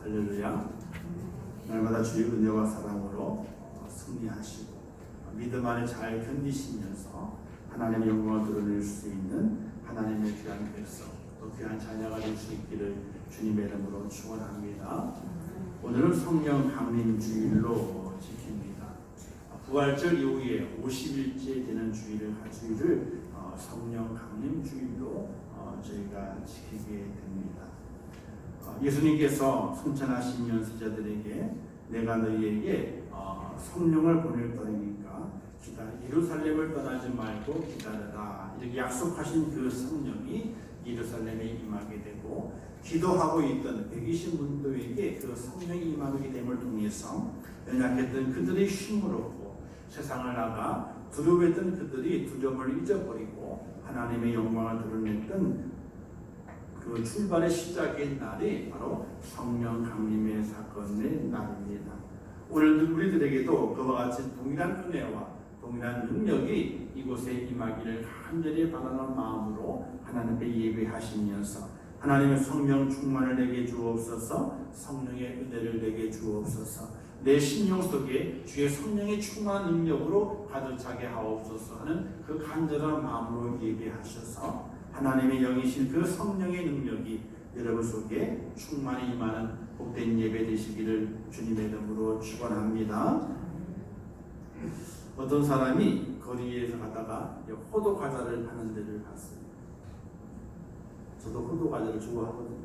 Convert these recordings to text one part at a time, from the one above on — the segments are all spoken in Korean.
할렐루야. 날마다 주의 은혜와 사랑으로 승리하시고 믿음 안에 잘 견디시면서 하나님의 영광을 드러낼 수 있는 하나님의 귀한 백성, 또 귀한 자녀가 될 수 있기를 주님의 이름으로 축원합니다. 오늘은 성령 강림 주일로 지킵니다. 부활절 이후에 50일째 되는 주일을 성령 강림 주일로 저희가 지키게 됩니다. 예수님께서 승천하신 연수자들에게 내가 너희에게 성령을 보낼 터이니까 예루살렘을 떠나지 말고 기다려라 이렇게 약속하신 그 성령이 예루살렘에 임하게 되고, 기도하고 있던 120문도에게 그 성령이 임하게 됨을 통해서 연약했던 그들의 힘을 얻고 세상을 나가 두려워했던 그들이 두려움을 잊어버리고 하나님의 영광을 드러냈던 그 출발의 시작의 날이 바로 성령 강림의 사건의 날입니다. 오늘 우리들에게도 그와 같이 동일한 은혜와 동일한 능력이 이곳에 임하기를 간절히 바라는 마음으로 하나님께 예배하시면서 하나님의 성령 충만을 내게 주옵소서, 성령의 은혜를 내게 주옵소서, 내 심령 속에 주의 성령의 충만한 능력으로 가득 차게 하옵소서 하는 그 간절한 마음으로 예배하셔서 하나님의 영이신 그 성령의 능력이 여러분 속에 충만히 임하는 복된 예배 되시기를 주님의 이름으로 축원합니다. 어떤 사람이 거리에서 가다가 호두 과자를 파는 데를 갔어요. 저도 호두 과자를 좋아하거든요.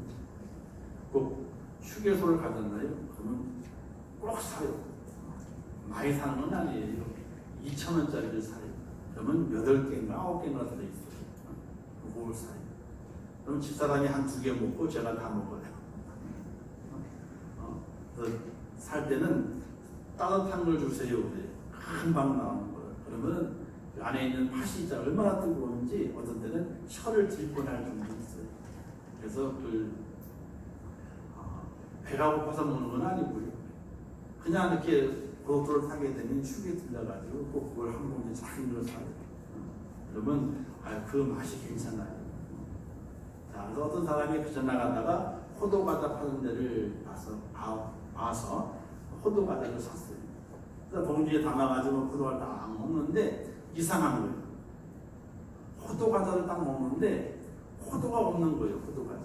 꼭 휴게소를 가잖아요. 그러면 꼭 사요. 많이 사는 건 아니에요. 2,000원짜리를 사요. 그러면 8개인가 9개인가 들어있어요. 그걸 사요. 그럼 집사람이 한 2개 먹고 제가 다 먹어요. 살 때는 따뜻한 걸 주세요. 금방 나오는 거예요. 그러면 그 안에 있는 팥이 얼마나 뜨거운지 어떤 때는 혀를 질 뻔할 정도 있어요. 그래서 배가 고파서 먹는 건 아니고요. 그냥 이렇게 고속도로를 타게 되면 휴게 들려가지고 꼭 그걸 한 봉지 작은 걸 사요. 그러면 그 맛이 괜찮아요. 자, 그래서 어떤 사람이 그저 나가다가 호두 과자 파는 데를 봐서 호두 과자를 샀어요. 그래서 봉지에 담아가지고 호두 과자를 딱 먹는데 이상한 거예요. 호두 과자를 딱 먹는데 호두가 없는 거예요. 호두 과자.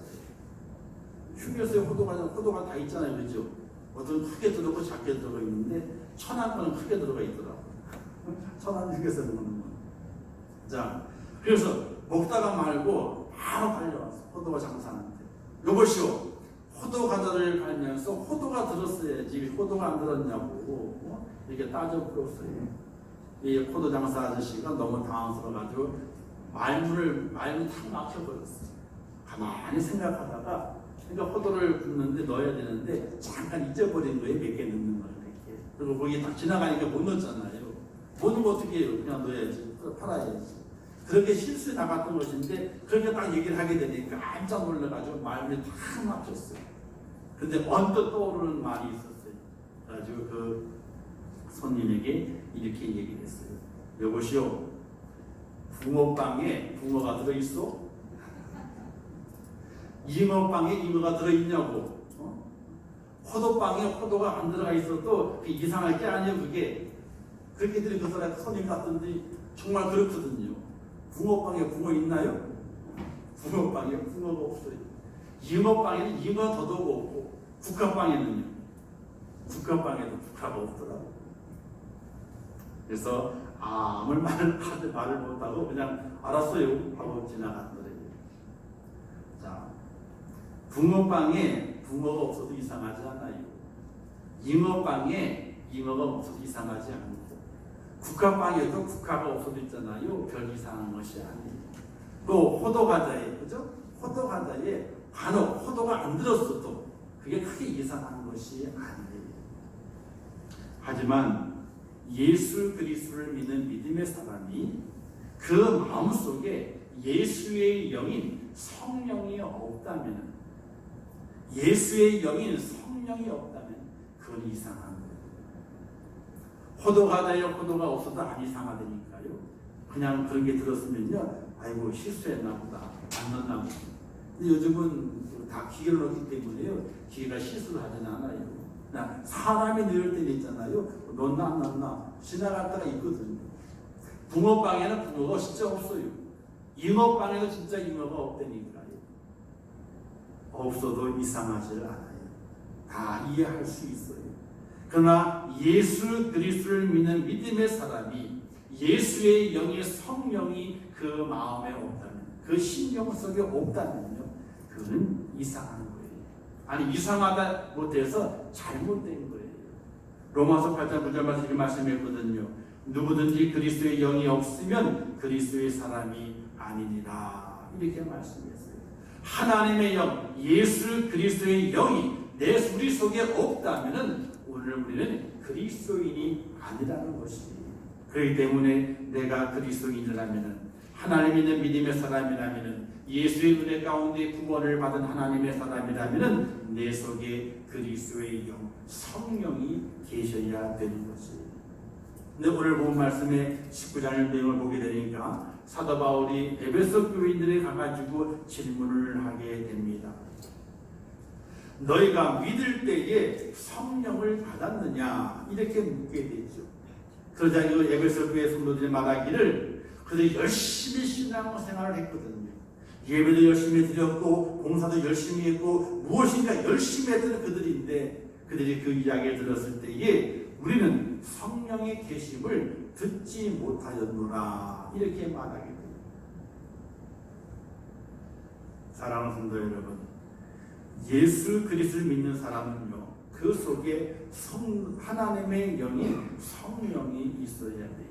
휴게소에 호두가 다 있잖아요, 그렇죠? 어떤 크게 들어가고 작게 들어가 있는데 천안 거는 크게 들어가 있더라고요. 천안 휴게소에 먹는 거. 자, 그래서 먹다가 말고 바로 달려왔어. 호두가 장사하는데. 여보시오, 호두 과자를 팔면서 호두가 들었어야지 호두가 안 들었냐고 이렇게 따져보았어요. 이 호두 장사 아저씨가 너무 당황스러워가지고 말문을 탁 막혀버렸어요. 가만히 생각하다가 그러니까 호두를 굽는데 넣어야 되는데 잠깐 잊어버린 거예요. 몇 개 넣는 걸 이렇게. 그리고 거기 딱 지나가니까 못 넣었잖아요. 못 넣으면 어떻게 해요? 그냥 넣어야지. 팔아야지. 그렇게 실수에 나갔던 것인데 그렇게 딱 얘기를 하게 되니까 깜짝 놀라가지고 말문이 탁 막혔어요. 근데 언뜻 떠오르는 말이 있었어요. 그래가지고 그 손님에게 이렇게 얘기를 했어요. 여보시오, 붕어빵에 붕어가 들어있어? 잉어빵에 잉어가 들어있냐고. 호두빵에 호두가 안 들어가 있어도 이상할 게 아니에요. 그게 그렇게 들은 그 사람 손님 같던데 정말 그렇거든요. 붕어빵에 붕어 있나요? 붕어빵에 붕어가 없어요. 잉어빵에는 잉어 더더욱 없고 국화빵에는요. 국화빵에도 국화가 없더라고요. 그래서 아무 말을 못하고 그냥 알았어요 하고 지나갔더래요. 자, 붕어빵에 붕어가 없어도 이상하지 않아요. 잉어빵에 잉어가 없어도 이상하지 않고 국화빵에도 국화가 없어도 있잖아요. 별 이상한 것이 아니에요. 또 호두과자에, 그죠? 호두과자에 간혹 호두가 안 들었어도 그게 크게 이상한 것이 아니에요. 하지만 예수 그리스도를 믿는 믿음의 사람이 그 마음속에 예수의 영인 성령이 없다면, 예수의 영인 성령이 없다면 그건 이상한 거예요. 호두과자에 호두가 없어도 안 이상하다니까요. 그냥 그런 게 들었으면요, 아이고 실수했나 보다, 안 넣나 보다. 근데 요즘은 다 기계로 넣기 때문에요. 기계가 실수를 하진 않아요. 그냥 사람이 넣을 때는 있잖아요. 넣나 안 넣나 지나갈 때가 있거든요. 붕어빵에는 붕어가 진짜 없어요. 잉어빵에도 진짜 잉어가 없다니까요. 없어도 이상하지 않아요. 다 이해할 수 있어요. 그러나 예수 그리스도를 믿는 믿음의 사람이 예수의 영의 성령이 그 마음에 없다면, 그 신경 속에 없다면요, 그는 이상한 거예요. 아니 이상하다 못해서 잘못된 거예요. 로마서 8장 9절 말씀 말씀했거든요. 누구든지 그리스도의 영이 없으면 그리스도의 사람이 아니니라, 이렇게 말씀했어요. 하나님의 영, 예수 그리스도의 영이 우리 속에 없다면은 오늘 우리는 그리스도인이 아니라는 것이에요. 그렇기 때문에 내가 그리스도인이라면은, 하나님 있는 믿음의 사람이라면은, 예수의 은혜 가운데 구원을 받은 하나님의 사람이라면은 내 속에 그리스도의 영, 성령이 계셔야 되는 것이에요. 근데 오늘 본 말씀의 19장의 내용을 보게 되니까 사도 바울이 에베소 교인들에 가가지고 질문을 하게 됩니다. 너희가 믿을 때에 성령을 받았느냐? 이렇게 묻게 되죠. 그러자 이 에베소 교회 성도들이 말하기를 그들이 열심히 신앙생활을 했거든요. 예배도 열심히 드렸고 봉사도 열심히 했고 무엇인가 열심히 했던 그들인데, 그들이 그 이야기를 들었을 때에 우리는 성령의 계심을 듣지 못하였노라, 이렇게 말하게 됩니다. 사랑하는 성도 여러분, 예수 그리스도를 믿는 사람은요, 그 속에 하나님의 영이, 성령이 있어야 돼요.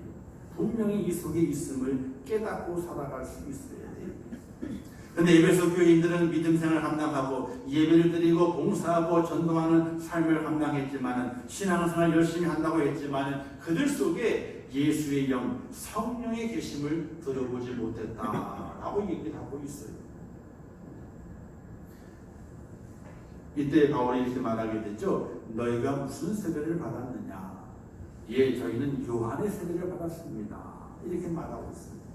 분명히 이 속에 있음을 깨닫고 살아갈 수 있어야 돼요. 그런데 에베소 교인들은 믿음 생활을 감당하고 예배를 드리고 봉사하고 전도하는 삶을 감당했지만, 신앙생활 열심히 한다고 했지만 그들 속에 예수의 영, 성령의 계심을 들어보지 못했다라고 얘기를 하고 있어요. 이때 바울이 이렇게 말하게 되죠. 너희가 무슨 세례를 받았느냐? 예, 저희는 요한의 세례를 받았습니다, 이렇게 말하고 있습니다.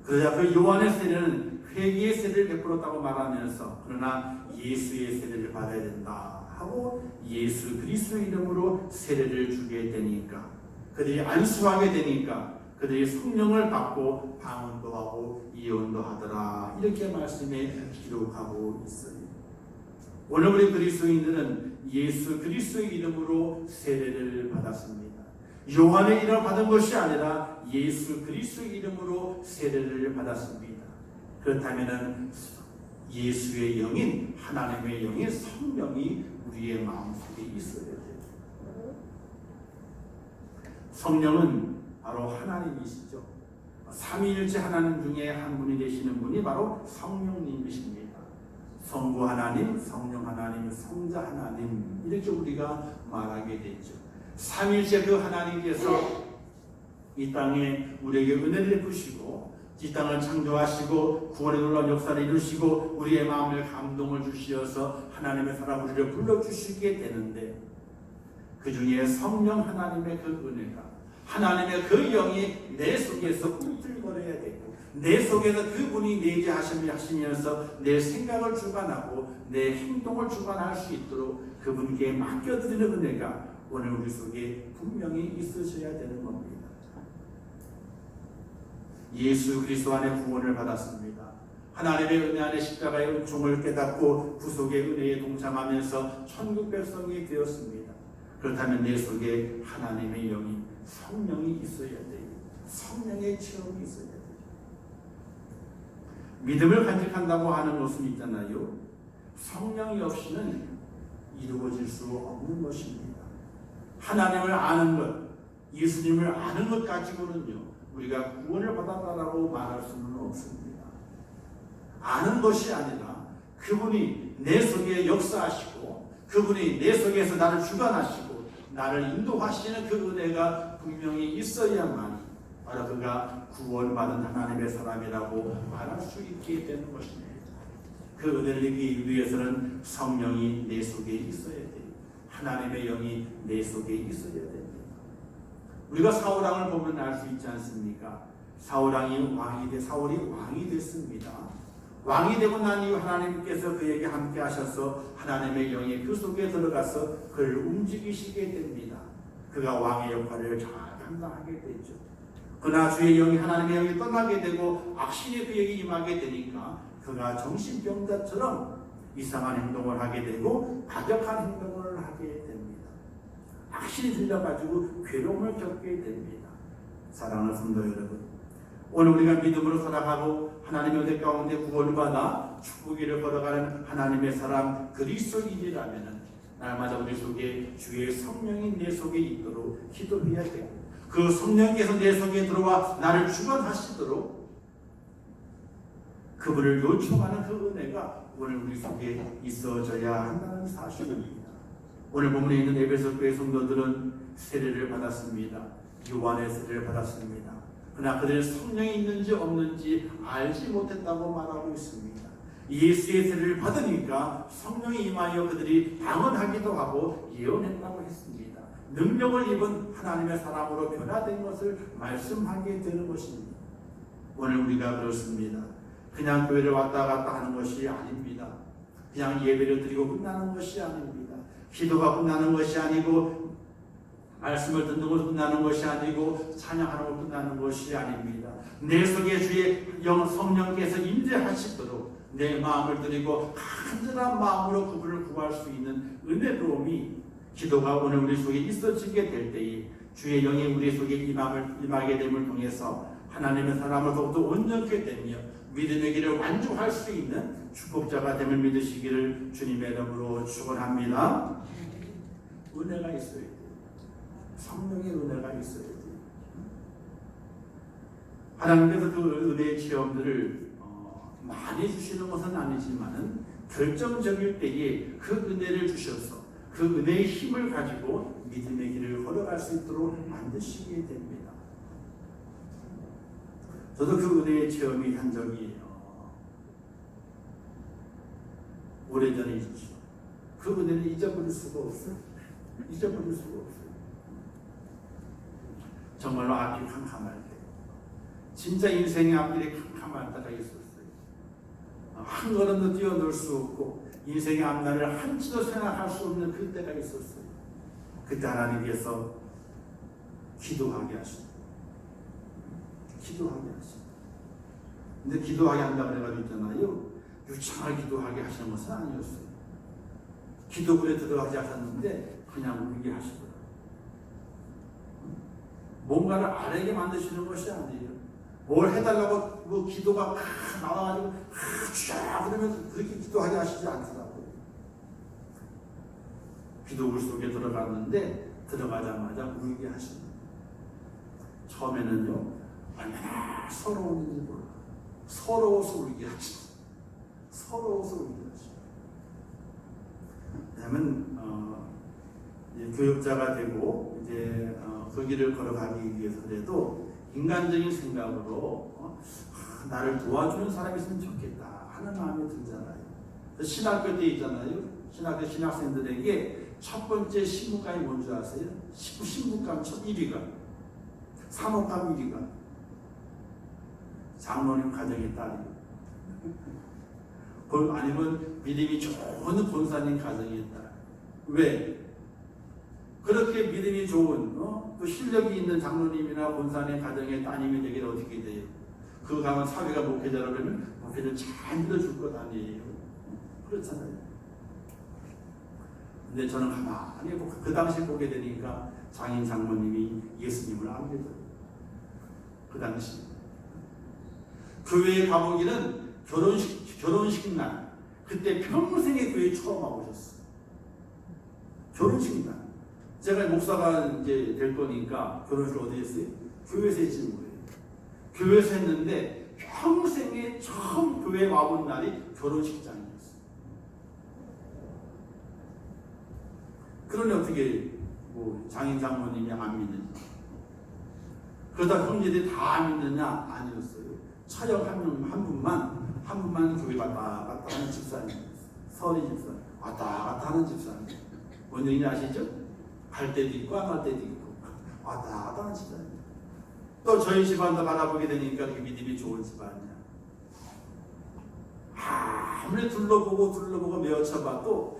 그러자 그 요한의 세례는 회개의 세례를 베풀었다고 말하면서, 그러나 예수의 세례를 받아야 된다 하고 예수 그리스도의 이름으로 세례를 주게 되니까, 그들이 안수하게 되니까 그들이 성령을 받고 방언도 하고 예언도 하더라, 이렇게 말씀에 기록하고 있어요. 오늘 우리 그리스도인들은 예수 그리스도의 이름으로 세례를 받았습니다. 요한의 이름을 받은 것이 아니라 예수 그리스도의 이름으로 세례를 받았습니다. 그렇다면 예수의 영인, 하나님의 영인 성령이 우리의 마음속에 있어야 돼요. 성령은 바로 하나님이시죠. 삼위일체 하나님 중에 한 분이 되시는 분이 바로 성령님이십니다. 성부 하나님, 성령 하나님, 성자 하나님, 이렇게 우리가 말하게 되죠. 삼위일체 그 하나님께서 이 땅에 우리에게 은혜를 베푸시고 이 땅을 창조하시고 구원의 놀라운 역사를 이루시고 우리의 마음에 감동을 주시어서 하나님의 사랑 우리를 불러주시게 되는데, 그 중에 성령 하나님의 그 은혜가, 하나님의 그 영이 내 속에서 꿈틀거려야 되고, 내 속에서 그분이 내재하시면서 내 생각을 주관하고 내 행동을 주관할 수 있도록 그분께 맡겨드리는 은혜가 오늘 우리 속에 분명히 있으셔야 되는 겁니다. 예수 그리스도 안에 구원을 받았습니다. 하나님의 은혜 안에 십자가의 은총을 깨닫고 구속의 은혜에 동참하면서 천국 백성이 되었습니다. 그렇다면 내 속에 하나님의 영이, 성령이 있어야 돼요. 성령의 체험이 있어야 돼요. 믿음을 간직한다고 하는 것은 있잖아요. 성령이 없이는 이루어질 수 없는 것입니다. 하나님을 아는 것, 예수님을 아는 것 가지고는요, 우리가 구원을 받았다라고 말할 수는 없습니다. 아는 것이 아니라 그분이 내 속에 역사하시고 그분이 내 속에서 나를 주관하시고 나를 인도하시는 그 은혜가 분명히 있어야만 바로 그가 구원받은 하나님의 사람이라고 말할 수 있게 되는 것입니다. 그 은혜를 입기 위해서는 성령이 내 속에 있어야 돼요. 하나님의 영이 내 속에 있어야 됩니다. 우리가 사울왕을 보면 알 수 있지 않습니까? 사울이 왕이 됐습니다. 왕이 되고 난 이후 하나님께서 그에게 함께 하셔서 하나님의 영이 그 속에 들어가서 그를 움직이시게 됩니다. 그가 왕의 역할을 잘 감당하게 되죠. 그러나 주의 영이 하나님의 영이 떠나게 되고 악신이 그에게 임하게 되니까 그가 정신병자처럼 이상한 행동을 하게 되고 가격한 행동을 하게 됩니다. 악신이 들려가지고 괴로움을 겪게 됩니다. 사랑하는 성도 여러분, 오늘 우리가 믿음으로 살아가고 하나님의 은혜 가운데 구원을 받아 축복기를 걸어가는 하나님의 사람 그리스도인이라면 날마다 우리 속에 주의 성령이 내 속에 있도록 기도해야 되고, 그 성령께서 내 속에 들어와 나를 주관하시도록 그분을 요청하는 그 은혜가 오늘 우리 속에 있어져야 한다는 사실입니다. 오늘 본문에 있는 에베소 교회 성도들은 세례를 받았습니다. 요한의 세례를 받았습니다. 그러나 그들은 성령이 있는지 없는지 알지 못했다고 말하고 있습니다. 예수의 세례를 받으니까 성령이 임하여 그들이 방언하기도 하고 예언했다고 했습니다. 능력을 입은 하나님의 사람으로 변화된 것을 말씀하게 되는 것입니다. 오늘 우리가 그렇습니다. 그냥 교회를 왔다 갔다 하는 것이 아닙니다. 그냥 예배를 드리고 끝나는 것이 아닙니다. 기도가 끝나는 것이 아니고 말씀을 듣는 것으로 끝나는 것이 아니고 찬양하는 것으로 끝나는 것이 아닙니다. 내 속에 주의 영 성령께서 임재하시도록 내 마음을 드리고 간절한 마음으로 그분을 구할 수 있는 은혜로움이 기도가 오늘 우리 속에 있어지게 될 때에 주의 영이 우리 속에 임하게 됨을 통해서 하나님의 사람을 더욱더 온전케 되며 믿음의 길을 완주할 수 있는 축복자가 됨을 믿으시기를 주님의 이름으로 축원합니다. 은혜가 있어야 돼요. 성령의 은혜가 있어야 돼요. 하나님께서 그 은혜의 체험들을 많이 주시는 것은 아니지만 결정적일 때에 그 은혜를 주셔서 그 은혜의 힘을 가지고 믿음의 길을 걸어갈 수 있도록 만드시게 됩니다. 저도 그 은혜의 체험이 한 적이 오래전에 있었죠. 그 은혜를 잊어버릴 수가 없어요. 잊어버릴 수가 없어요. 정말로 앞이 캄캄할 때, 진짜 인생의 앞길이 캄캄할 때가 있었어요. 한 걸음도 뛰어놀 수 없고 인생의 앞날을 한치도 생각할 수 없는 그때가 있었어요. 그때 하나님께서 기도하게 하시고 근데 기도하게 한다고 해가지고 있잖아요. 유창하게 기도하게 하시는 것은 아니었어요. 기도문에 들어가지 않았는데 그냥 울게 하시더라고요. 뭔가를 아래게 만드시는 것이 아니에요. 뭘 해달라고 뭐 기도가 나와가지고 쫙 그러면 그렇게 기도하게 하시지 않더라고요. 기도물 속에 들어갔는데 들어가자마자 울게 하시는 거예요. 처음에는요 얼마나 서러운지 몰라. 서러워서 울게 하시죠. 왜냐하면 교육자가 되고 이제 그 길을 걸어가기 위해서라도 인간적인 생각으로 나를 도와주는 사람이 있으면 좋겠다 하는 마음이 들잖아요. 신학교 때 있잖아요. 신학교 신학생들에게 첫 번째 신문감이 뭔지 아세요? 신문감 첫 1위가 사목감 1위가 장로님 가정의 딸이에요. 아니면 믿음이 좋은 권사님 가정의 딸. 왜? 그렇게 믿음이 좋은 또 실력이 있는 장로님이나 권사님 가정의 따님이 되기를 어떻게 돼요? 그 강한 사회가 목회자라 그러면 목회자를 잘 믿어줄 것 아니에요. 그렇잖아요. 근데 저는 가만히 그 당시 보게 되니까 장인 장모님이 예수님을 안 믿어요. 그 당시 교회에 가보기는 결혼식 날 그때 평생에 교회 처음 와보셨어요. 결혼식 날 제가 목사가 이제 될 거니까 결혼식 어디 했어요? 교회에서 했지 뭐예요. 교회에서 했는데 평생에 처음 교회에 와본 날이 결혼식장이었어요. 그러니 어떻게 뭐 장인 장모님이 안 믿느냐? 그러다 형제들이 다 믿느냐? 아니었어요. 차역 한 분만 교회 왔다 갔다 하는 집사님이었어요. 서리 집사님. 왔다 갔다 하는 집사님. 뭔 얘기인지 아시죠? 갈 때도 있고 안 갈 때도 있고 왔다 갔다 하는 집사님. 또 저희 집안도 바라보게 되니까 그 믿음이 좋은 집안이야. 아무리 둘러보고 메어쳐봐도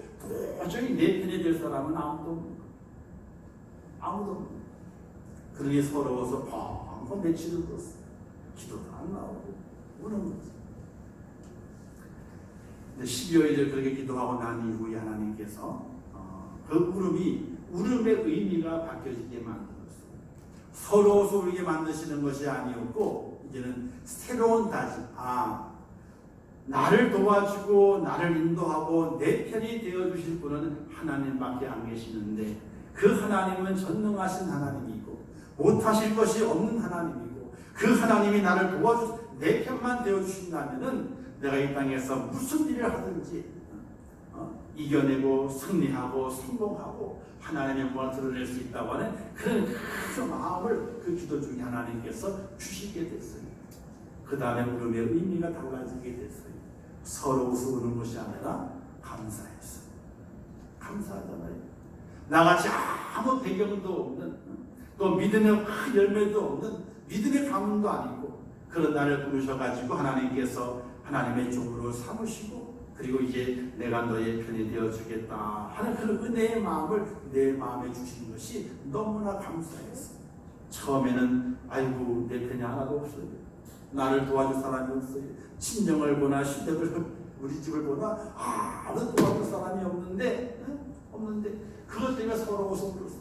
도저히 내 편이 될 사람은 아무도 없는 거예요. 아무도 없는 거예요. 그러니 서러워서 펑펑 며칠을 뒀어요. 기도도 안 나오고 우는 거죠. 근데 12월에 그렇게 기도하고 난 이후에 하나님께서 그 울음의 의미가 바뀌어지게 만들었어요. 서러워서 울게 만드시는 것이 아니었고 이제는 새로운 다짐. 나를 도와주고 나를 인도하고 내 편이 되어주실 분은 하나님밖에 안 계시는데 그 하나님은 전능하신 하나님이고 못하실 것이 없는 하나님이고 그 하나님이 나를 도와주셔서 내 편만 되어주신다면은 내가 이 땅에서 무슨 일을 하든지 이겨내고 승리하고 성공하고 하나님의 영광을 드러낼 수 있다고 하는 그런 큰 마음을 그 기도 중에 하나님께서 주시게 됐어요. 그 다음에 울음의 의미가 달라지게 됐어요. 서러워서 우는 것이 아니라 감사했어요. 감사하잖아요. 나같이 아무 배경도 없는 또 믿음의 열매도 없는 믿음의 가문도 아니고 그런 나를 부르셔가지고 하나님께서 하나님의 종으로 삼으시고 그리고 이제 내가 너의 편이 되어주겠다 하는 그런 은혜의 마음을 내 마음에 주신 것이 너무나 감사했어요. 처음에는 아이고 내 편이 하나도 없어요. 나를 도와줄 사람이 없어요. 친정을 보나 시댁을 우리 집을 보나 아무도 도와줄 사람이 없는데 그것 때문에 서러워서 울었어요.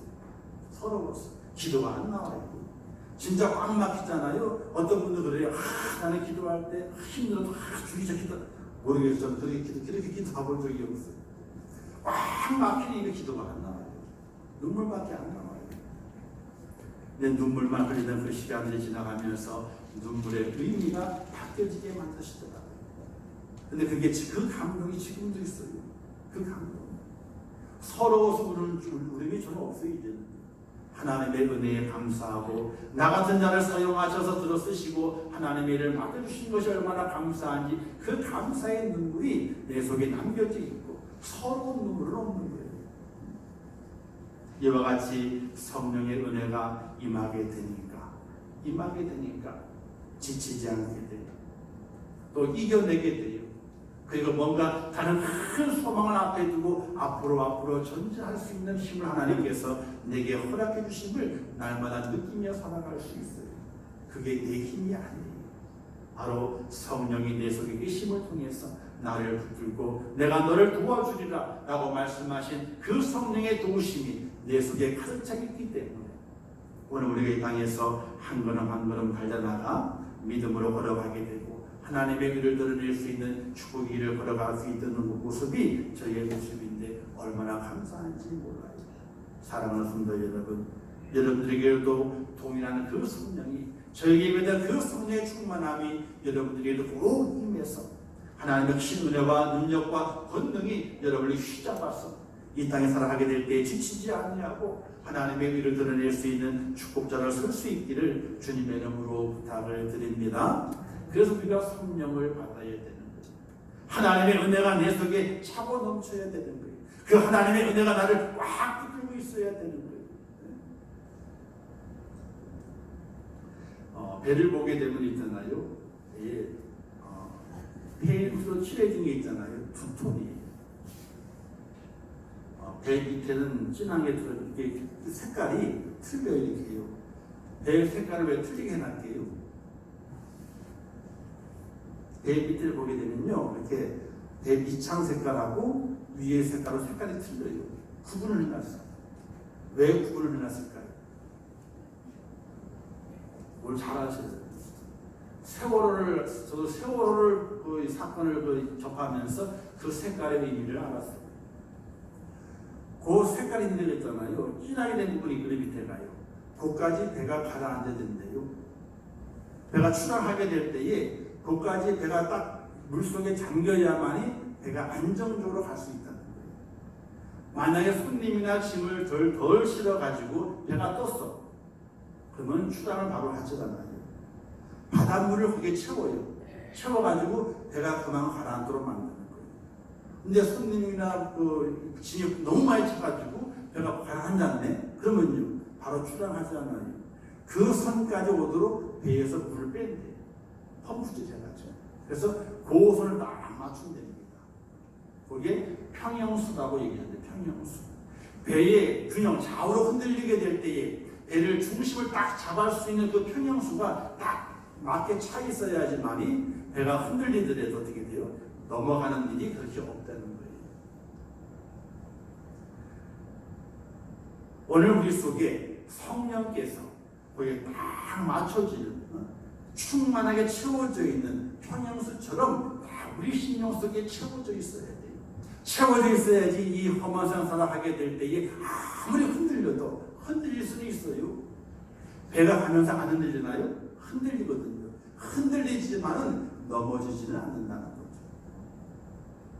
서러웠어. 기도가 안 나와요. 진짜 꽉 막히잖아요. 어떤 분들 그래요. 나는 기도할 때 힘들어도 주기적 기도 모르겠어요. 저는 그렇게 기도해본 적이 없어요. 꽉 막히니까 기도가 안 나와요. 눈물밖에 안 나와요. 근데 눈물만 흘리던 그 시간들이 지나가면서 눈물의 의미가 바뀌어지게 만드시더라고요. 근데 그 감동이 지금도 있어요. 그 감동. 서러워서 우는 울음이 저는 없어요. 이제는. 하나님의 은혜에 감사하고 나 같은 자를 사용하셔서 들어쓰시고 하나님의 일을 맡겨주신 것이 얼마나 감사한지 그 감사의 눈물이 내 속에 남겨져 있고 서러운 눈물은 없는 거예요. 이와 같이 성령의 은혜가 임하게 되니까 지치지 않게 돼요. 또 이겨내게 돼요. 그리고 뭔가 다른 큰 소망을 앞에 두고 앞으로 전진할 수 있는 힘을 하나님께서 내게 허락해 주심을 날마다 느끼며 살아갈 수 있어요. 그게 내 힘이 아니에요. 바로 성령이 내 속에 계심을 통해서 나를 붙들고 내가 너를 도와주리라 라고 말씀하신 그 성령의 도우심이 내 속에 가득 차 있기 때문에 오늘 우리가 이 땅에서 한 걸음 달려나가 믿음으로 걸어가게 되고 하나님의 길을 드러낼 수 있는 축복의 길을 걸어갈 수 있는 모습이 저희의 모습인데 얼마나 감사한지 몰라요. 사랑하는 성도 여러분, 여러분들에게도 동일한 그 성령이 저에게도 그 성령의 충만함이 여러분들에게도 꼭 임해서 하나님의 큰 은혜와 능력과 권능이 여러분을 휘잡아서 이 땅에 살아가게 될 때 지치지 아니하고 하나님의 길을 드러낼 수 있는 축복자를 설 수 있기를 주님의 이름으로 부탁을 드립니다. 그래서 우리가 성령을 받아야 되는 거예요. 하나님의 은혜가 내 속에 차고 넘쳐야 되는 거예요. 그 하나님의 은혜가 나를 꽉 붙들고 있어야 되는 거예요. 배를 보게 되면 있잖아요. 배에 주로 칠해진 게 있잖아요. 두 톤이. 배 밑에는 진하게 이렇게 색깔이 틀려 이렇게 해요. 배 색깔을 왜 틀리게 해놨게요? 배 밑을 보게 되면요, 이렇게 배 밑창 색깔하고 위에 색깔로 색깔이 틀려요. 구분을 해놨어요. 왜 구분을 해놨을까요? 뭘 잘 아셔요. 저도 세월호를 그 사건을 접하면서 그 색깔의 의미를 알았어요. 그 색깔이 있는 데 있잖아요. 진하게 된 부분이 그 밑에 가요. 거기까지 배가 가라앉아야 된대요. 배가 출항하게 될 때에 거기까지 배가 딱 물속에 잠겨야만이 배가 안정적으로 갈 수 있다는 거예요. 만약에 손님이나 짐을 덜 실어가지고 배가 떴어. 그러면 출항을 바로 하지 않아요. 바닷물을 거기에 채워요. 채워가지고 배가 그만 가라앉도록 만드는 거예요. 근데 손님이나 그 짐이 너무 많이 차가지고 배가 가라앉았네? 그러면요, 바로 출항하지 않아요. 그 선까지 오도록 배에서 물을 뺀대요. 펌프질 해가지고. 그래서 그 선을 딱 맞추면 됩니다. 그게 평형수라고 얘기하는데, 평형수. 배의 균형, 좌우로 흔들리게 될 때에 배를 중심을 딱 잡을 수 있는 그 평형수가 딱 맞게 차 있어야지만이 배가 흔들리더라도 어떻게 돼요? 넘어가는 일이 그렇게 없다는 거예요. 오늘 우리 속에 성령께서 거기에 딱 맞춰지는, 충만하게 채워져 있는 평형수처럼 다 우리 심령 속에 채워져 있어야 돼요. 채워져 있어야지 이 험한 생사를 하게 될 때에 아무리 흔들려도 흔들릴 수는 있어요. 배가 가면서 안 흔들리나요? 흔들리거든요. 흔들리지만은 넘어지지는 않는다는 거죠.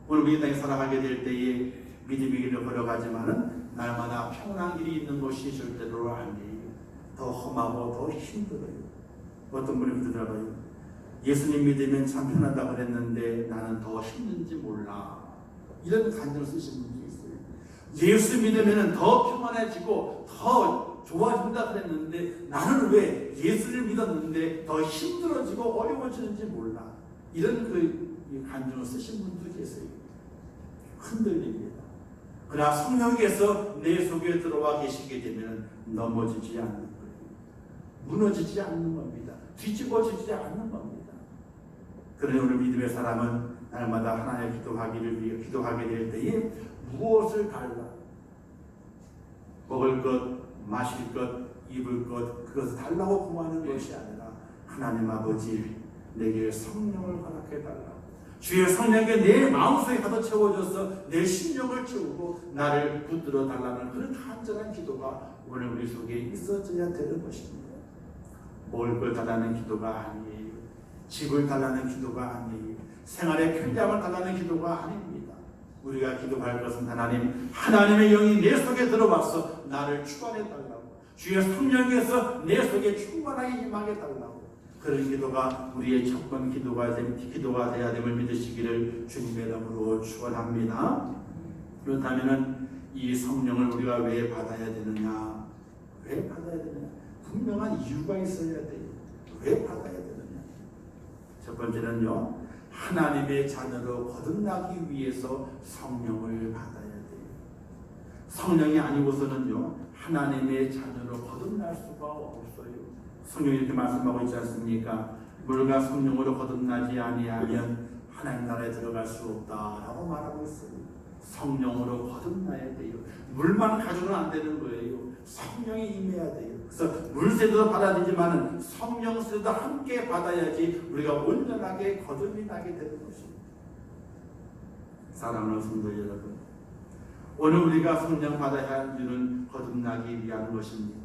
오늘 우리 땅에 살아가게 될 때에 믿음의 길을 걸어가지만은 날마다 평온한 길이 있는 것이 절대로 아니에요. 더 험하고 더 힘들어요. 어떤 분이 그러더라고요. 예수님 믿으면 참 편하다고 그랬는데 나는 더 힘든지 몰라. 이런 간증을 쓰신 분이 있어요. 예수 믿으면 더 평안해지고 더 좋아진다 그랬는데 나는 왜 예수를 믿었는데 더 힘들어지고 어려워지는지 몰라. 이런 그 간증을 쓰신 분도 계세요. 흔들립니다. 그러나 성령께서 내 속에 들어와 계시게 되면 넘어지지 않는 거예요. 무너지지 않는 겁니다. 뒤집어지지 않는 겁니다. 그러니 오늘 믿음의 사람은 날마다 하나님의 기도하기를 위해 기도하게 될 때에 무엇을 달라? 먹을 것, 마실 것, 입을 것, 그것을 달라고 구하는 것이 아니라 하나님 아버지 내게 성령을 허락해 달라고. 주의 성령에게 내 마음속에 가득 채워져서 내 심령을 채우고 나를 붙들어 달라는 그런 간절한 기도가 오늘 우리 속에 있어져야 되는 것입니다. 먹을 걸 달라는 기도가 아니에요. 집을 달라는 기도가 아니에요. 생활의 편리함을 달라는 기도가 아닙니다. 우리가 기도할 것은 하나님의 영이 내 속에 들어와서 나를 충만해 달라고. 주의 성령께서 내 속에 충만하게 임하게 달라고. 그런 기도가 우리의 첫 번 기도가 돼야 됨을 믿으시기를 주님의 이름으로 축원합니다. 그렇다면 이 성령을 우리가 왜 받아야 되느냐? 왜 받아야 되느냐? 분명한 이유가 있어야 돼요. 왜 받아야 되느냐? 첫 번째는요, 하나님의 자녀로 거듭나기 위해서 성령을 받아야 돼요. 성령이 아니고서는요, 하나님의 자녀로 거듭날 수가 없어요. 성경이 이렇게 말씀하고 있지 않습니까? 물과 성령으로 거듭나지 아니하면 하나님 나라에 들어갈 수 없다라고 말하고 있어요. 성령으로 거듭나야 돼요. 물만 가져는 안 되는 거예요. 성령이 임해야 돼요. 그래서 물세도 받아야 되지만 성령세도 함께 받아야지 우리가 온전하게 거듭이 나게 되는 것입니다. 사랑하는 성도 여러분, 오늘 우리가 성령 받아야 할 이유는 거듭나기 위한 것입니다.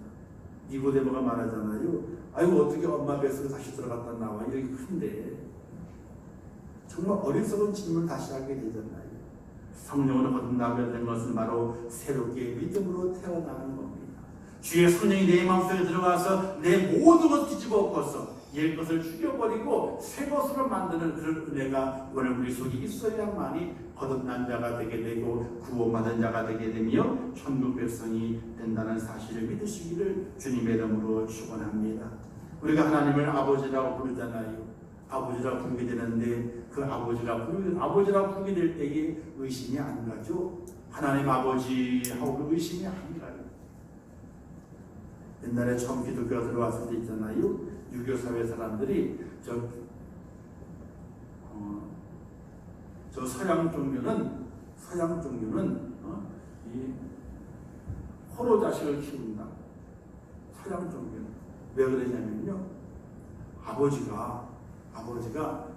니고데모가 말하잖아요. 아이고 어떻게 엄마 뱃속에 다시 들어갔다 나와. 이렇게 큰데 정말 어리석은 질문을 다시 하게 되잖아요. 성령으로 거듭나게 된 것은 바로 새롭게 믿음으로 태어나는 겁니다. 주의 성령이 내 마음속에 들어가서 내 모든 것을 뒤집어 엎어서 옛 것을 죽여버리고 새 것으로 만드는 그런 은혜가 오늘 우리 속에 있어야만이 거듭난 자가 되게 되고 구원받은 자가 되게 되며 천국 백성이 된다는 사실을 믿으시기를 주님의 이름으로 축원합니다. 우리가 하나님을 아버지라고 부르잖아요. 아버지라고 부르게 되는데 그 아버지라고 부르게 될 때에 의심이 안 가죠. 하나님 아버지 하고 의심이 안 가요. 옛날에 처음 기독교가 들어왔을 때 있잖아요. 유교 사회 사람들이 저 서양 종교는 이 호로 자식을 키운다. 서양 종교는 왜 그러냐면요. 아버지가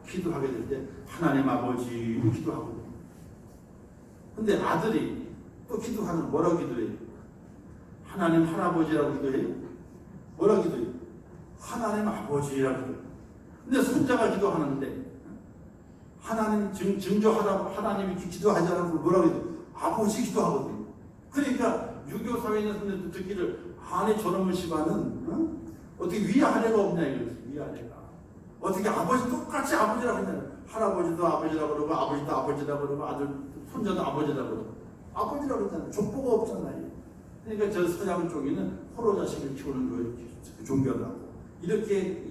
기도하게 될 때 하나님 아버지 기도하거든요. 근데 아들이 또 기도하는 뭐라고 기도해요? 하나님 할아버지라고 기도해요? 뭐라고 기도해요? 하나님 아버지라고 기도해요. 근데 손자가 기도하는데 하나님 하나님이 기도하지 않고 뭐라고 해도 아버지 기도하거든요. 그러니까 유교 사회에 있는 사람들도 듣기를 아니 저놈의 집안은 어떻게 위아래가 없냐 이거지. 위아래가 어떻게 아버지 똑같이 아버지라고 했냐. 할아버지도 아버지라고 그러고 아버지도 아버지라고 그러고 아들 손자도 아버지라고 그러고 아버지라고 했잖아요. 족보가 없잖아요. 그러니까 저 서양 쪽에는 호로 자식을 키우는 그 종교라고 이렇게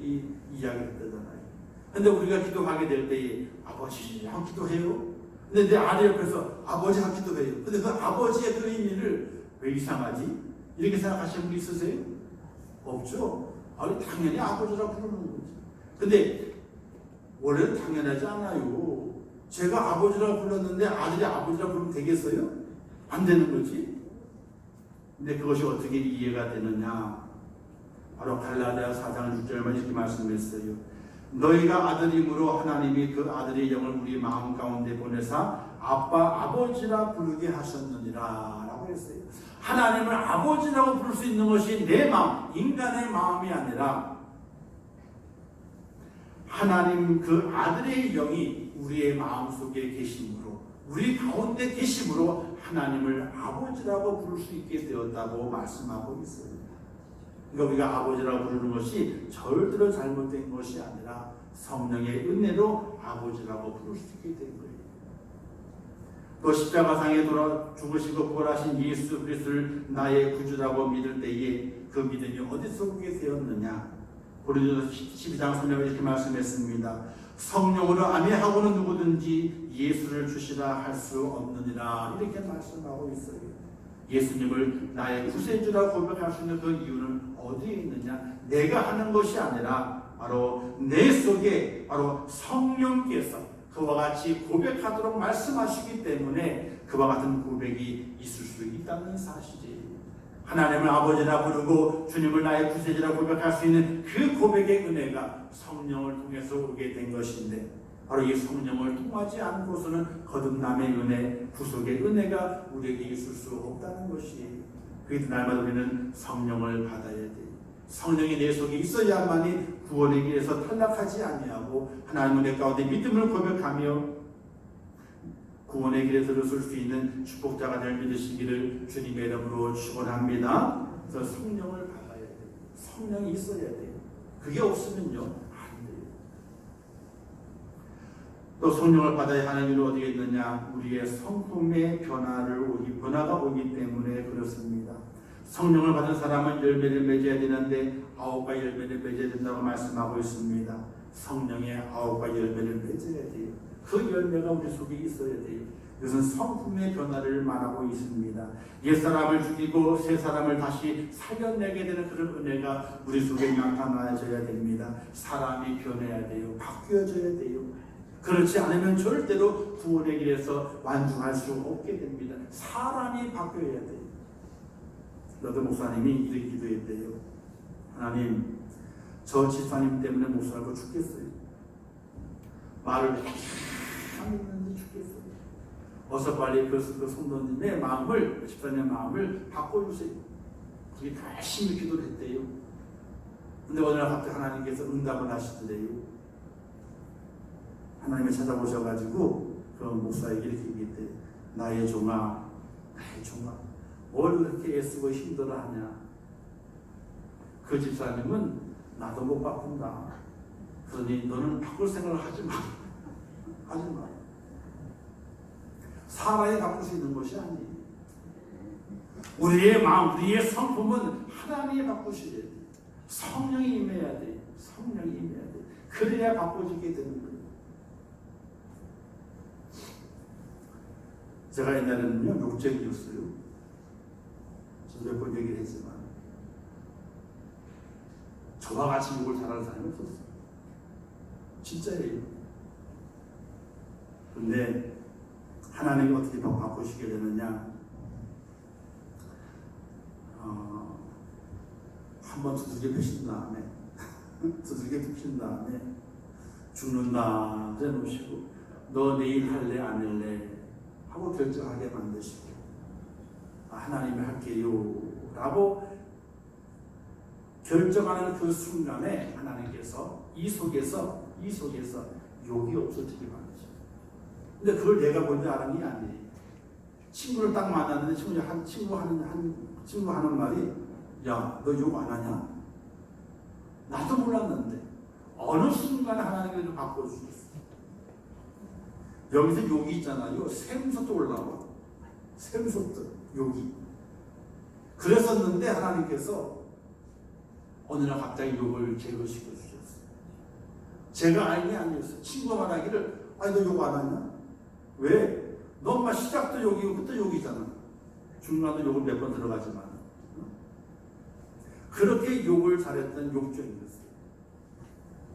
이야기를 하잖아요. 근데 우리가 기도하게 될 때에 아버지 하고 기도해요. 근데 내 아들 옆에서 아버지 하기도 해요. 근데 그 아버지의 그 의미를 왜 이상하지? 이렇게 생각하시는 분 있으세요? 없죠? 아니, 당연히 아버지라고 부르는 거지. 근데 원래는 당연하지 않아요. 제가 아버지라고 불렀는데 아들이 아버지라고 부르면 되겠어요? 안 되는 거지. 근데 그것이 어떻게 이해가 되느냐? 바로 갈라디아 4장 6절만 이렇게 말씀했어요. 너희가 아들임으로 하나님이 그 아들의 영을 우리 마음 가운데 보내사 아빠 아버지라 부르게 하셨느니라 라고 했어요. 하나님을 아버지라고 부를 수 있는 것이 내 마음, 인간의 마음이 아니라 하나님 그 아들의 영이 우리의 마음속에 계심으로, 우리 가운데 계심으로 하나님을 아버지라고 부를 수 있게 되었다고 말씀하고 있어요. 그러니까 우리가 아버지라고 부르는 것이 절대로 잘못된 것이 아니라 성령의 은혜로 아버지라고 부를 수 있게 된 거예요. 또 십자가상에 돌아 죽으시고 부활하신 예수 그리스도를 나의 구주라고 믿을 때에 그 믿음이 어디서 오게 되었느냐? 고린도서 12장 3절에 이렇게 말씀했습니다. 성령으로 아멘하고는 누구든지 예수를 주시라 할 수 없느니라 이렇게 말씀하고 있어요. 예수님을 나의 구세주라 고백할 수 있는 그 이유는 어디에 있느냐? 내가 하는 것이 아니라 바로 내 속에 바로 성령께서 그와 같이 고백하도록 말씀하시기 때문에 그와 같은 고백이 있을 수 있다는 사실이에요. 하나님을 아버지라 부르고 주님을 나의 구세주라 고백할 수 있는 그 고백의 은혜가 성령을 통해서 오게 된 것인데, 바로 이 성령을 통하지 않고서는 거듭남의 은혜, 구속의 은혜가 우리에게 있을 수 없다는 것이에요. 그래서 날마다 우리는 성령을 받아야 돼요. 성령이 내 속에 있어야만이 구원의 길에서 탈락하지 아니하고 하나님의 내 가운데 믿음을 고백하며 구원의 길에 들어설 수 있는 축복자가 될 믿으시기를 주님의 이름으로 축원합니다. 그래서 성령을 받아야 돼요. 성령이 있어야 돼요. 그게 없으면요 안 돼요. 또 성령을 받아야 하는 이유는 어디에 있느냐? 우리의 성품의 변화가 오기 때문에 그렇습니다. 성령을 받은 사람은 열매를 맺어야 되는데 9가지 열매를 맺어야 된다고 말씀하고 있습니다. 성령의 9가지 열매를 맺어야 돼요. 그 열매가 우리 속에 있어야 돼요. 이것은 성품의 변화를 말하고 있습니다. 옛사람을 죽이고 새 사람을 다시 살려내게 되는 그런 은혜가 우리 속에 나타나줘야 됩니다. 사람이 변해야 돼요. 바뀌어져야 돼요. 그렇지 않으면 절대로 구원의 길에서 완주할 수 없게 됩니다. 사람이 바뀌어야 돼요. 너도 목사님이 이렇게 기도했대요. 하나님, 저 집사님 때문에 못 살고 죽겠어요. 말을 안 듣는데 죽겠어요. 어서 빨리 그 성도님의 마음을, 집사님의 마음을 바꿔주세요. 그게 열심히 기도를 했대요. 근데 어느 날 갑자기 하나님께서 응답을 하시더래요. 하나님이 찾아보셔가지고 그 목사에게 이렇게 얘기했대요. 나의 종아, 뭘 그렇게 애쓰고 힘들어하냐? 그 집사님은 나도 못 바꾼다. 그러니 너는 바꿀 생각을 하지 마. 사람이 바꿀 수 있는 것이 아니에요. 우리의 마음, 우리의 성품은 하나님이 바꾸셔야 돼요. 성령이 임해야 돼요. 그래야 바꿔지게 되는 거예요. 제가 옛날에는요 욕쟁이였어요. 저도 몇 번 얘기를 했지만 저와 같이 욕을 잘하는 사람이 없었어요. 진짜예요. 근데 하나님이 어떻게 바꾸시게 되느냐? 한번 두들겨 패신 다음에 죽는 날에 놓으시고 너 내일 할래 안 할래 하고 결정하게 만드시고 하나님이 할게요 라고 결정하는 그 순간에 하나님께서 이 속에서 욕이 없어지게 만드셔요. 근데 그걸 내가 먼저 아는 게 아니에요. 친구를 딱 만났는데 친구 하는 말이 야, 너 욕 안 하냐? 나도 몰랐는데 어느 순간에 하나님께서 바꿔주셨어요. 여기서 욕이 있잖아요. 샘솟도 올라와. 샘솟도 욕이. 그랬었는데 하나님께서 어느 날 갑자기 욕을 제거시켜 주셨어요. 제가 아는 게 아니었어요. 친구가 말하기를 아니 너 욕 안 하냐? 왜? 너 엄마 시작도 여기고 끝도 여기잖아. 중간도 욕을 몇 번 들어가지만 그렇게 욕을 잘했던 욕조이었어요.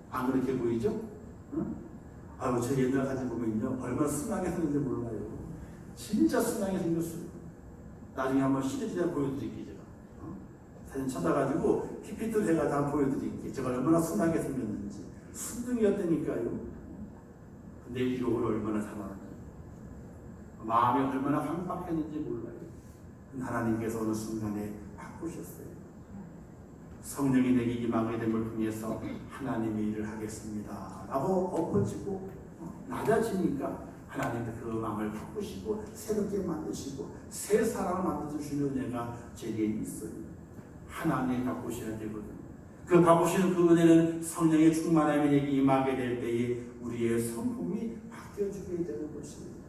안 그렇게 보이죠? 아유, 저 옛날 사진 보면요, 얼마나 순하게 생겼는지 몰라요. 진짜 순하게 생겼어요. 나중에 한번 시리즈에 보여드릴게요. 제가 사진 찾아가지고 PPT 제가 다 보여드릴게요. 제가 얼마나 순하게 생겼는지. 순둥이였다니까요. 근데 이 욕을 얼마나 잘하는지, 마음이 얼마나 황박했는지 몰라요. 하나님께서 어느 순간에 바꾸셨어요. 성령이 내게 임하게 됨을 통해서 하나님의 일을 하겠습니다 라고 엎어지고 낮아지니까 하나님의 그 마음을 바꾸시고 새롭게 만드시고 새 사람을 만들어주시는 은혜가 제게 있어요. 하나님이 바꾸셔야 되거든요. 그 바꾸시는 그 은혜는 성령의 충만함이 내게 임하게 될 때에 우리의 성품이 바뀌어지게 되는 것입니다.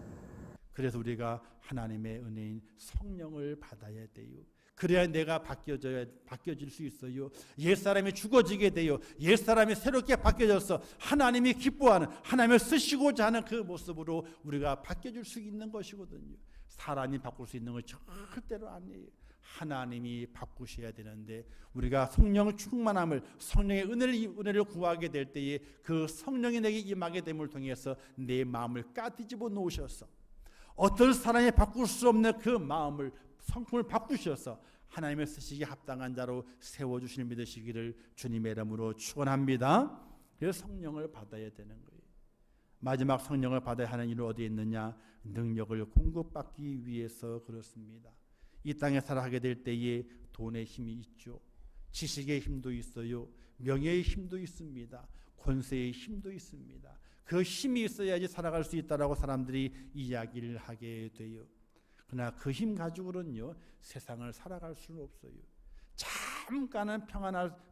그래서 우리가 하나님의 은혜인 성령을 받아야 돼요. 그래야 내가 바뀌어질 수 있어요. 옛사람이 죽어지게 돼요. 옛사람이 새롭게 바뀌어져서 하나님이 기뻐하는, 하나님을 쓰시고자 하는 그 모습으로 우리가 바뀌어질 수 있는 것이거든요. 사람이 바꿀 수 있는 건 절대로 아니에요. 하나님이 바꾸셔야 되는데, 우리가 성령 충만함을, 성령의 은혜를 구하게 될 때에 그 성령이 내게 임하게 됨을 통해서 내 마음을 까뒤집어 놓으셔서 어떤 사람이 바꿀 수 없는 그 마음을, 성품을 바꾸셔서 하나님의 쓰시기에 합당한 자로 세워주시는 믿으시기를 주님의 이름으로 축원합니다. 그래서 성령을 받아야 되는 거예요. 마지막 성령을 받아야 하는 일은 어디에 있느냐? 능력을 공급받기 위해서 그렇습니다. 이 땅에 살아가게 될 때에 돈의 힘이 있죠. 지식의 힘도 있어요. 명예의 힘도 있습니다. 권세의 힘도 있습니다. 그 힘이 있어야지 살아갈 수 있다라고 사람들이 이야기를 하게 돼요. 그러나 그 힘 가지고는요, 세상을 살아갈 수는 없어요. 잠깐은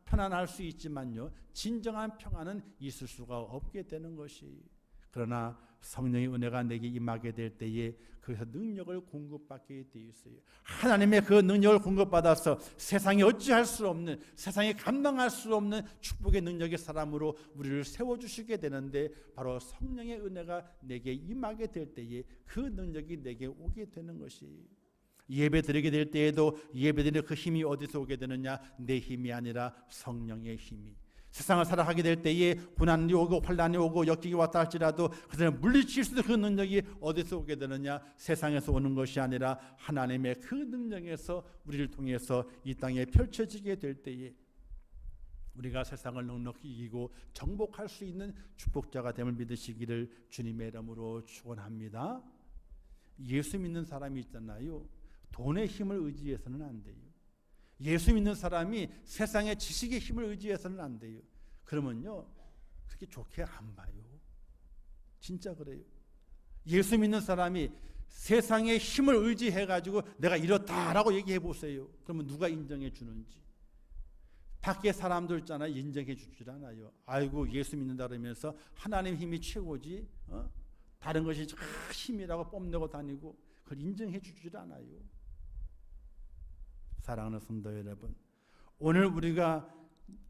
편안할 수 있지만요, 진정한 평안은 있을 수가 없게 되는 것이. 그러나 성령의 은혜가 내게 임하게 될 때에 그래서 능력을 공급받게 되어 있어요. 하나님의 그 능력을 공급받아서 세상이 어찌할 수 없는, 세상이 감당할 수 없는 축복의 능력의 사람으로 우리를 세워주시게 되는데, 바로 성령의 은혜가 내게 임하게 될 때에 그 능력이 내게 오게 되는 것이. 예배 드리게 될 때에도 예배드리는 그 힘이 어디서 오게 되느냐? 내 힘이 아니라 성령의 힘이. 세상을 살아가게 될 때에 고난이 오고 환난이 오고 역경이 왔다 할지라도 그들은 물리칠 수 있는 그 능력이 어디서 오게 되느냐? 세상에서 오는 것이 아니라 하나님의 그 능력에서 우리를 통해서 이 땅에 펼쳐지게 될 때에 우리가 세상을 넉넉히 이기고 정복할 수 있는 축복자가 됨을 믿으시기를 주님의 이름으로 축원합니다. 예수 믿는 사람이 있잖아요. 돈의 힘을 의지해서는 안 돼요. 예수 믿는 사람이 세상의 지식의 힘을 의지해서는 안 돼요. 그러면요, 그렇게 좋게 안 봐요. 진짜 그래요. 예수 믿는 사람이 세상의 힘을 의지해가지고 내가 이렇다라고 얘기해 보세요. 그러면 누가 인정해 주는지. 밖에 사람들 있잖아요. 인정해 주질 않아요. 아이고, 예수 믿는다 그러면서 하나님 힘이 최고지, 다른 것이 힘이라고 뽐내고 다니고 그걸 인정해 주질 않아요. 사랑하는 성도 여러분, 오늘 우리가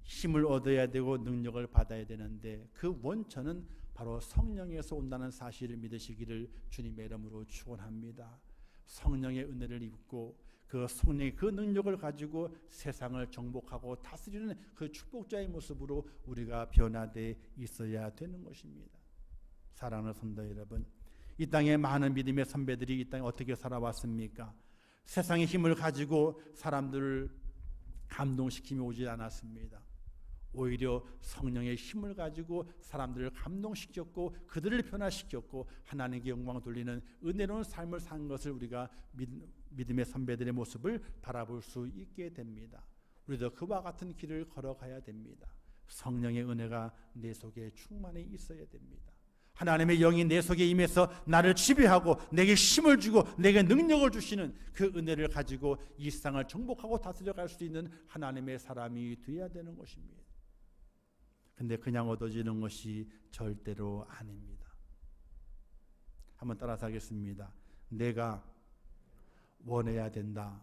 힘을 얻어야 되고 능력을 받아야 되는데 그 원천은 바로 성령에서 온다는 사실을 믿으시기를 주님의 이름으로 축원합니다. 성령의 은혜를 입고 그 성령의 그 능력을 가지고 세상을 정복하고 다스리는 그 축복자의 모습으로 우리가 변화되어 있어야 되는 것입니다. 사랑하는 성도 여러분, 이 땅에 많은 믿음의 선배들이 이 땅에 어떻게 살아왔습니까? 세상의 힘을 가지고 사람들을 감동시키며 오지 않았습니다. 오히려 성령의 힘을 가지고 사람들을 감동시켰고 그들을 변화시켰고 하나님께 영광을 돌리는 은혜로운 삶을 산 것을 우리가 믿음의 선배들의 모습을 바라볼 수 있게 됩니다. 우리도 그와 같은 길을 걸어가야 됩니다. 성령의 은혜가 내 속에 충만히 있어야 됩니다. 하나님의 영이 내 속에 임해서 나를 지배하고 내게 힘을 주고 내게 능력을 주시는 그 은혜를 가지고 이 세상을 정복하고 다스려갈 수 있는 하나님의 사람이 되어야 되는 것입니다. 근데 그냥 얻어지는 것이 절대로 아닙니다. 한번 따라서 하겠습니다. 내가 원해야 된다.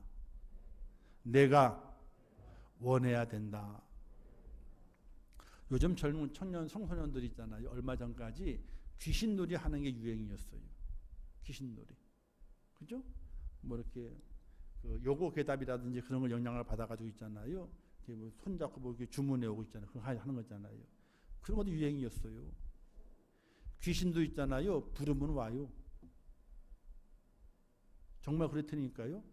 내가 원해야 된다. 요즘 젊은 청년, 청소년들 있잖아요. 얼마 전까지 귀신놀이 하는 게 유행이었어요. 귀신놀이. 그죠? 뭐 이렇게 그 요거 괴답이라든지 그런 걸 영향을 받아가지고 있잖아요. 뭐 손잡고 뭐 이렇게 주문해 오고 있잖아요. 그거 하는 거잖아요. 그런 것도 유행이었어요. 귀신도 있잖아요. 부르면 와요. 정말 그렇다니까요.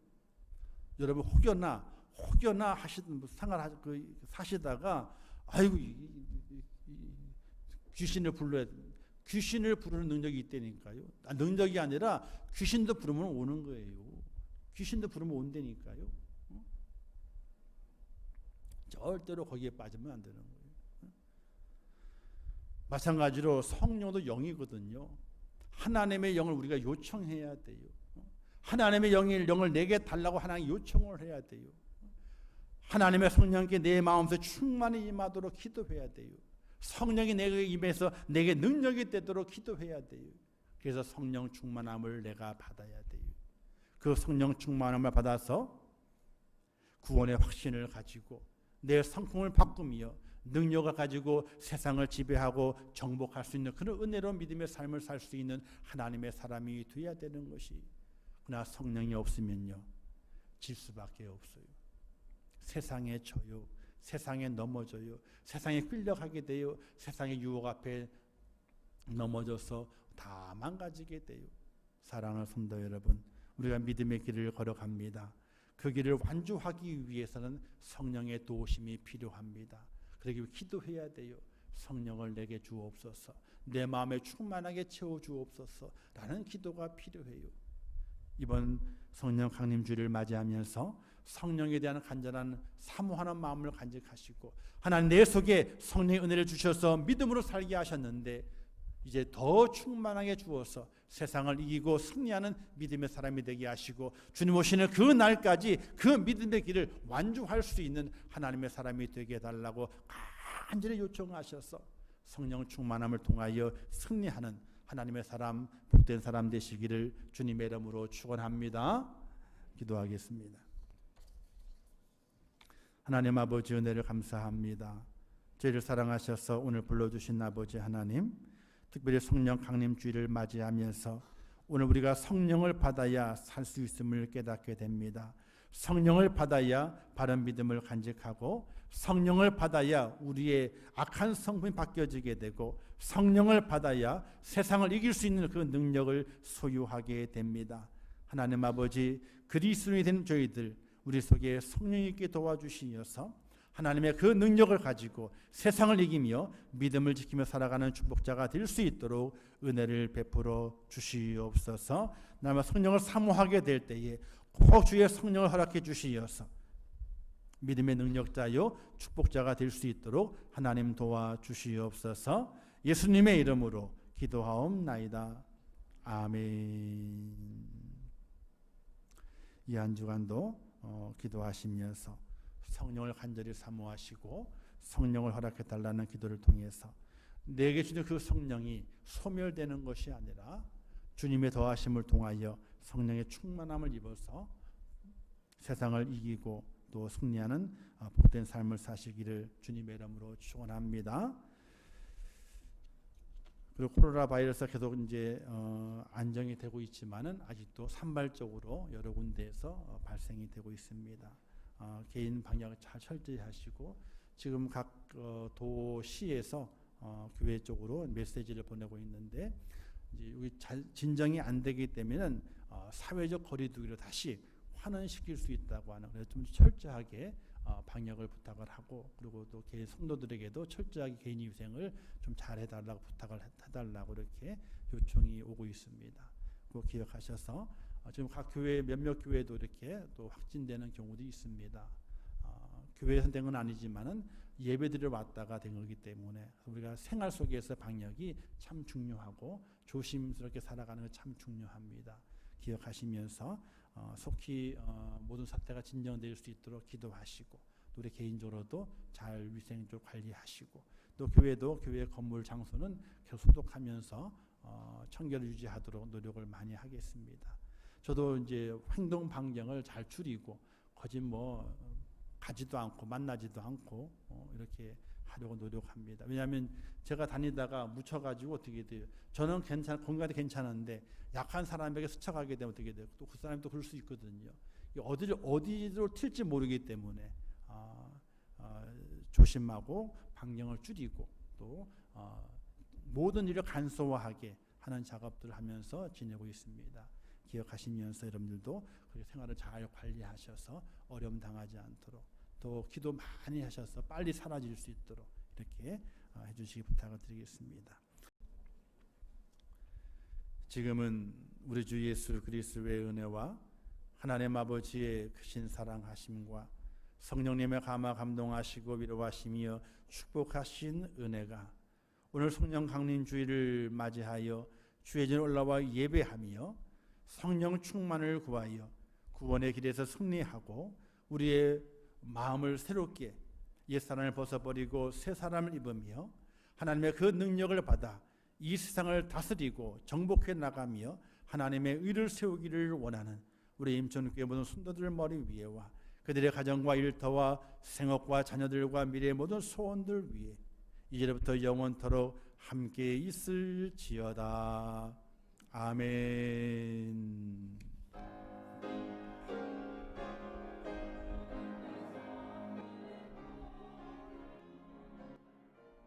여러분 혹여나 하시던 사시다가 아이고 귀신을 불러야 귀신을 부르는 능력이 있다니까요. 능력이 아니라 귀신도 부르면 오는 거예요. 귀신도 부르면 온다니까요. 절대로 거기에 빠지면 안 되는 거예요. 마찬가지로 성령도 영이거든요. 하나님의 영을 우리가 요청해야 돼요. 하나님의 영을 내게 달라고 하나님 요청을 해야 돼요. 하나님의 성령께 내 마음에서 충만히 임하도록 기도해야 돼요. 성령이 내게 임해서 내게 능력이 되도록 기도해야 돼요. 그래서 성령 충만함을 내가 받아야 돼요. 그 성령 충만함을 받아서 구원의 확신을 가지고 내 성품을 바꾸며 능력을 가지고 세상을 지배하고 정복할 수 있는 그런 은혜로운 믿음의 삶을 살 수 있는 하나님의 사람이 되어야 되는 것이, 그러나 성령이 없으면요 질 수밖에 없어요. 세상에 져요. 세상에 넘어져요. 세상에 끌려가게 돼요. 세상의 유혹 앞에 넘어져서 다 망가지게 돼요. 사랑하는 성도 여러분, 우리가 믿음의 길을 걸어갑니다. 그 길을 완주하기 위해서는 성령의 도우심이 필요합니다. 그러기 위해 기도해야 돼요. 성령을 내게 주옵소서, 내 마음에 충만하게 채워 주옵소서 라는 기도가 필요해요. 이번 성령 강림주일을 맞이하면서 성령에 대한 간절한 사모하는 마음을 간직하시고, 하나님 내 속에 성령의 은혜를 주셔서 믿음으로 살게 하셨는데 이제 더 충만하게 주어서 세상을 이기고 승리하는 믿음의 사람이 되게 하시고, 주님 오시는 그 날까지 그 믿음의 길을 완주할 수 있는 하나님의 사람이 되게 해달라고 간절히 요청하셔서 성령 충만함을 통하여 승리하는 하나님의 사람, 복된 사람 되시기를 주님의 이름으로 축원합니다. 기도하겠습니다. 하나님 아버지, 은혜를 감사합니다. 저희를 사랑하셔서 오늘 불러주신 아버지 하나님, 특별히 성령 강림주일을 맞이하면서 오늘 우리가 성령을 받아야 살 수 있음을 깨닫게 됩니다. 성령을 받아야 바른 믿음을 간직하고, 성령을 받아야 우리의 악한 성품이 바뀌어지게 되고, 성령을 받아야 세상을 이길 수 있는 그 능력을 소유하게 됩니다. 하나님 아버지, 그리스도인이 된 저희들 우리 속에 성령이 있게 도와주시어서 하나님의 그 능력을 가지고 세상을 이기며 믿음을 지키며 살아가는 축복자가 될 수 있도록 은혜를 베풀어 주시옵소서. 나만 성령을 사모하게 될 때에 꼭 주의 성령을 허락해 주시어서 믿음의 능력자요 축복자가 될 수 있도록 하나님 도와주시옵소서. 예수님의 이름으로 기도하옵나이다. 아멘. 이 한 주간도 기도하시면서 성령을 간절히 사모하시고 성령을 허락해달라는 기도를 통해서 내게 주는 그 성령이 소멸되는 것이 아니라 주님의 더하심을 통하여 성령의 충만함을 입어서 세상을 이기고 또 승리하는 복된 삶을 사시기를 주님의 이름으로 축원합니다. 그리고 코로나 바이러스가 계속 이제 안정이 되고 있지만은 아직도 산발적으로 여러 군데에서 발생이 되고 있습니다. 개인 방역을 잘 철저히 하시고, 지금 각 도시에서 교회 쪽으로 메시지를 보내고 있는데, 이제 여기 진정이 안 되기 때문에는 사회적 거리두기를 다시 환원시킬 수 있다고 하는, 그래서 좀 철저하게 방역을 부탁을 하고, 그리고 또 개인 성도들에게도 철저하게 개인 위생을 좀 잘 해달라고 부탁을 해달라고 이렇게 요청이 오고 있습니다. 그거 기억하셔서 지금 각 교회 몇몇 교회도 이렇게 또 확진되는 경우도 있습니다. 교회에서 된 건 아니지만은 예배드리러 왔다가 된 거기 때문에 우리가 생활 속에서 방역이 참 중요하고 조심스럽게 살아가는 게 참 중요합니다. 기억하시면서 속히 모든 사태가 진정될 수 있도록 기도하시고, 또 우리 개인적으로도 잘 위생적 관리하시고, 또 교회도 교회 건물 장소는 계속 소독하면서 청결을 유지하도록 노력을 많이 하겠습니다. 저도 이제 행동 반경을 잘 줄이고 거짓 가지도 않고 만나지도 않고 이렇게 하려고 노력합니다. 왜냐하면 제가 다니다가 묻혀가지고 어떻게 돼요? 저는 건강이 괜찮은데 약한 사람에게 스쳐가게 되면 어떻게 돼요? 또 그 사람이 또 그럴 수 있거든요. 어디로 튈지 모르기 때문에 조심하고 방향을 줄이고 또 모든 일을 간소화하게 하는 작업들을 하면서 지내고 있습니다. 기억하시면서 여러분들도 그렇게 생활을 잘 관리하셔서 어려움 당하지 않도록 또 기도 많이 하셔서 빨리 사라질 수 있도록 이렇게 해주시기 부탁을 드리겠습니다. 지금은 우리 주 예수 그리스도의 은혜와 하나님 아버지의 크신 사랑하심과 성령님의 감화 감동하시고 위로하시며 축복하신 은혜가 오늘 성령 강림 주일을 맞이하여 주의 전 올라와 예배하며 성령 충만을 구하여 구원의 길에서 승리하고 우리의 마음을 새롭게 옛사람을 벗어버리고 새 사람을 입으며 하나님의 그 능력을 받아 이 세상을 다스리고 정복해 나가며 하나님의 의를 세우기를 원하는 우리 임천교회 모든 성도들 머리 위에와 그들의 가정과 일터와 생업과 자녀들과 미래의 모든 소원들 위에 이제부터 영원토록 함께 있을지어다. 아멘.